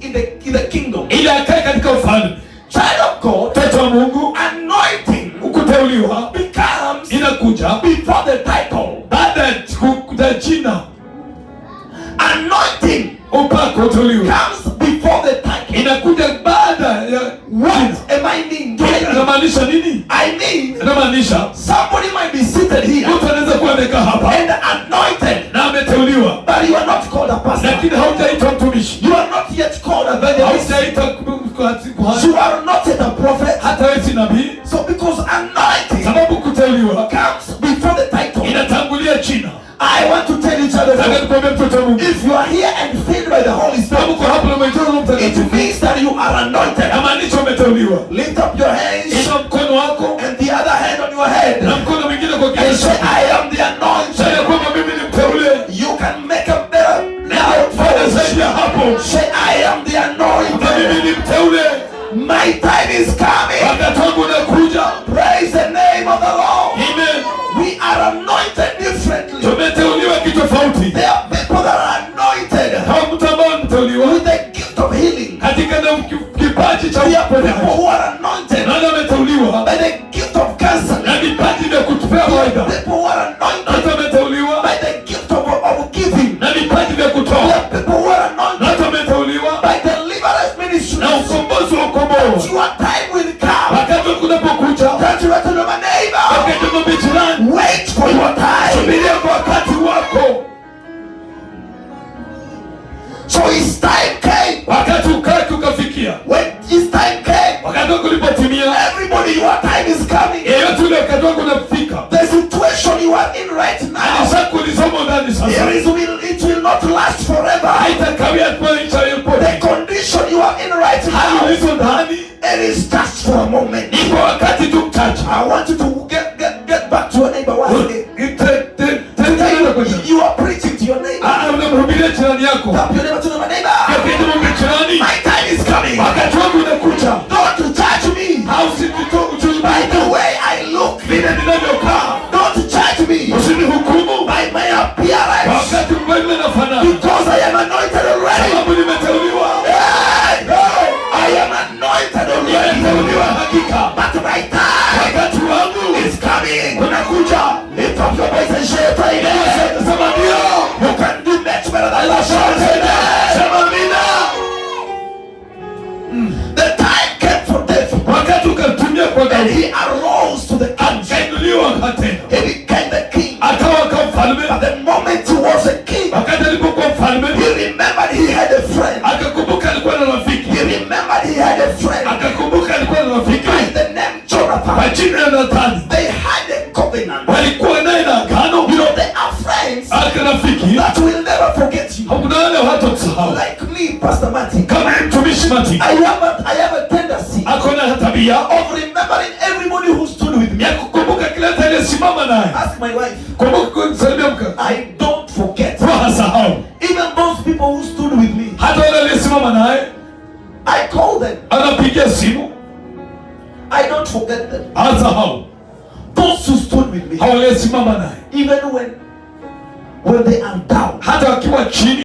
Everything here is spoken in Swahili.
in the kingdom. Ili akae katika ufalme. Child of God, mtoto wa Mungu, anointing kuteuliwa becomes inakuja before the title. baada ya jina. Anointing upako uteuliwa comes before the title. Inakuja baada ya What am I mean? Inamaanisha nini? I mean, Inamaanisha somebody might be seated here mtu anaweza kuwa amekaa hapa and anointed, na ameteuliwa, but you are not called a pastor. lakini haujaitwa mtumishi. You are not yet called a evangelist. Haujaitwa You are not yet a prophet. hata wewe si nabii. So because anointing Sababu kuteuliwa comes before the title. inatangulia jina. I want to tell each other, Nataka nikwambie mtoto wa Mungu, if you are here and filled by the Holy Spirit, sababu kwa hapo na mwito wa Mtakatifu, it means that you are anointed. inamaanisha umeteuliwa. Lift up your hands Inua mkono wako and the other hand on your head na mkono mwingine kwa and kichwa. say, I am the Sema anointed. kwamba mimi ni mteule. You can make a better Fanya zaidi ya hapo. Say, I am the Na mimi anointed. ni mteule. My time is coming. Wakati wangu unakuja. Praise the name of the Lord. Amen. We are anointed differently. Tumeteuliwa kitofauti. There are people that are anointed Kama mtu ambaye ameteuliwa with the gift of healing. katika na kipaji cha There are people uponyaji. who are anointed Nani ameteuliwa by the gift of counseling. na vipaji vya kutupea There mawaidha. are people who are anointed Nani ameteuliwa by the gift of giving. na vipaji vya There kutoa. are people who are anointed Nani ameteuliwa by deliverance ministry. na ukombozi wa ukombozi. Your time will come. Wakati kunapokuja, That you are to know my neighbor. wakati mwambie jirani, Wait for your time. subiria kwa wakati wako. So his time came. Wakati ukaki ukafikia. When his time came, Wakati wako ulipotimia, everybody, your time is coming. yeyote ule wakati wako unafika. The situation you are in right now, Anisaku ulisomo ndani sasa. it will not last forever. Haitakawia kwa ncha yupo. The condition you are in right Hali now, ulizo ndani it is just for a moment. ni kwa wakati tu mchache. I want you to get back to your neighbor once again. You are preaching to your neighbor. Unamhubiria jirani yako. Tap your neighbor to know my neighbor. Wakati mwambie jirani, My time is coming. wakati wangu unakuja. Don't judge me by the way I look. Vile ninavyokaa. Don't judge me Usinihukumu by my appearance, wakati mwingine nafanana. because I am anointed already. Sababu nimeteuliwa. Hey, I am anointed already. Nimeteuliwa hakika. But my time Wakati wangu is coming. unakuja. Lift up your voice and shout amen. Sema ndio. You can do much better than that. Shout amen. Sema amina. The time came for David, Wakati ukatumia kwa and Daudi, he arose to the king. akainuliwa akatenda. He became the king. Akawa kama mfalme. At the moment he was a king, Wakati alipokuwa mfalme, he remembered he had a friend. akakumbuka alikuwa na rafiki. He remembered he had a friend Akakumbuka alikuwa na rafiki by the name kwa Jonathan. jina la Nathani. They had a covenant. Walikuwa naye na agano. You know, they are friends Aka rafiki that will never forget you. hakuna wale hatakusahau. Like me, Pastor Martin. Kama mtumishi Mati I have a tendency ako na tabia of remembering everybody who stood with me. ya kukumbuka kila mtu aliyesimama naye. Ask my wife. Kumbuka kumsalimia mke. I don't forget. Hasahau. Even those people who stood with me, Hata wale aliyesimama naye I call them. anapigia simu. I don't forget them. Hasahau. Those who stood with me, Hao aliyesimama naye even when they are down. hata wakiwa chini